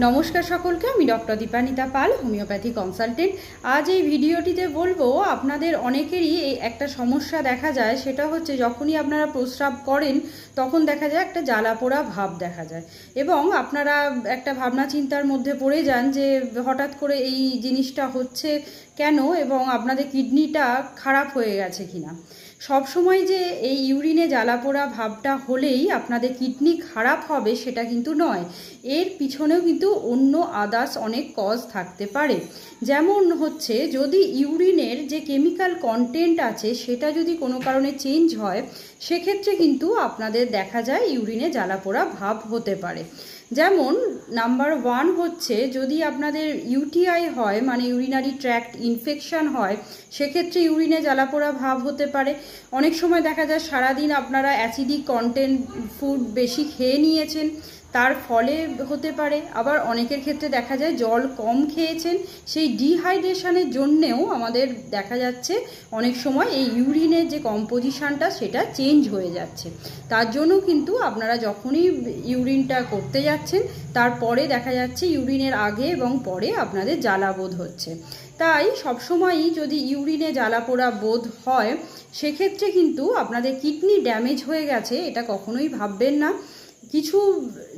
নমস্কার সকলকে, আমি ডক্টর দীপানিতা পাল, হোমিওপ্যাথি কনসালটেন্ট। আজ এই ভিডিওটিতে বলবো, আপনাদের অনেকেরই এই একটা সমস্যা দেখা যায়, সেটা হচ্ছে যখনই আপনারা প্রস্রাব করেন তখন দেখা যায় একটা জ্বালা পোড়া ভাব দেখা যায়, এবং আপনারা একটা ভাবনা চিন্তার মধ্যে পড়ে যান যে হঠাৎ করে এই জিনিসটা হচ্ছে কেন, এবং আপনাদের কিডনিটা খারাপ হয়ে গেছে কিনা। সব সময় যে এই ইউরিনে জ্বালা পোড়া ভাবটা হলেই আপনাদের কিডনি খারাপ হবে সেটা কিন্তু নয়। এর পিছনেও কিন্তু অন্য আদার্স অনেক কজ থাকতে পারে। যেমন হচ্ছে, যদি ইউরিনের যে কেমিক্যাল কন্টেন্ট আছে সেটা যদি কোনো কারণে চেঞ্জ হয়, সেক্ষেত্রে কিন্তু আপনাদের দেখা যায় ইউরিনে জ্বালা পোড়া ভাব হতে পারে। যেমন নাম্বার 1 হচ্ছে, যদি আপনাদের ইউটিআই হয়, মানে ইউরিনারি ট্র্যাক্ট ইনফেকশন হয়, সেক্ষেত্রে ইউরিনে জ্বালাপোড়া ভাব হতে পারে। অনেক সময় দেখা যায় সারাদিন আপনারা অ্যাসিডিক কন্টেন্ট ফুড বেশি খেয়ে নিয়েছেন, তার ফলে হতে পারে। আবার অনেকের ক্ষেত্রে দেখা যায় জল কম খেয়েছেন, সেই ডিহাইড্রেশনের জন্যেও আমাদের দেখা যাচ্ছে অনেক সময় এই ইউরিনের যে কম্পোজিশনটা সেটা চেঞ্জ হয়ে যাচ্ছে। তার জন্য কিন্তু আপনারা যখনই ইউরিনটা করতে যাচ্ছেন, তারপরে দেখা যাচ্ছে ইউরিনের আগে এবং পরে আপনাদের জ্বালা বোধ হচ্ছে। তাই সবসময়ই যদি ইউরিনে জ্বালা পোড়া বোধ হয়, সেক্ষেত্রে কিন্তু আপনাদের কিডনি ড্যামেজ হয়ে গেছে এটা কখনোই ভাববেন না। কিছু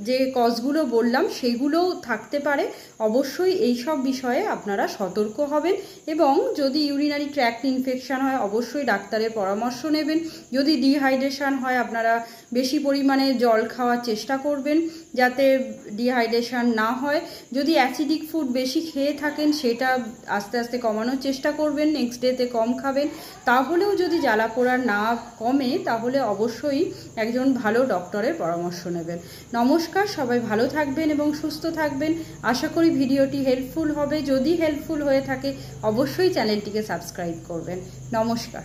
যে কজগুলো বললাম সেগুলোও থাকতে পারে। অবশ্যই এই সব বিষয়ে আপনারা সতর্ক হবেন, এবং যদি ইউরিনারি ট্র্যাক্ট ইনফেকশন হয় অবশ্যই ডাক্তারের পরামর্শ নেবেন। যদি ডিহাইড্রেশন হয়, আপনারা বেশি পরিমাণে জল খাওয়ার চেষ্টা করবেন যাতে ডিহাইড্রেশন না হয়। যদি অ্যাসিডিক ফুড বেশি খেয়ে থাকেন, সেটা আস্তে আস্তে কমানোর চেষ্টা করবেন, নেক্সট ডেতে কম খাবেন। তাহলেও যদি জ্বালা পোড়া না কমে, তাহলে অবশ্যই একজন ভালো ডক্টরের পরামর্শ নেবেন। নমস্কার, সবাই ভালো থাকবেন এবং সুস্থ থাকবেন। আশা করি ভিডিওটি হেল্পফুল হবে। যদি হেল্পফুল হয়ে থাকে অবশ্যই চ্যানেলটিকে সাবস্ক্রাইব করবেন। নমস্কার।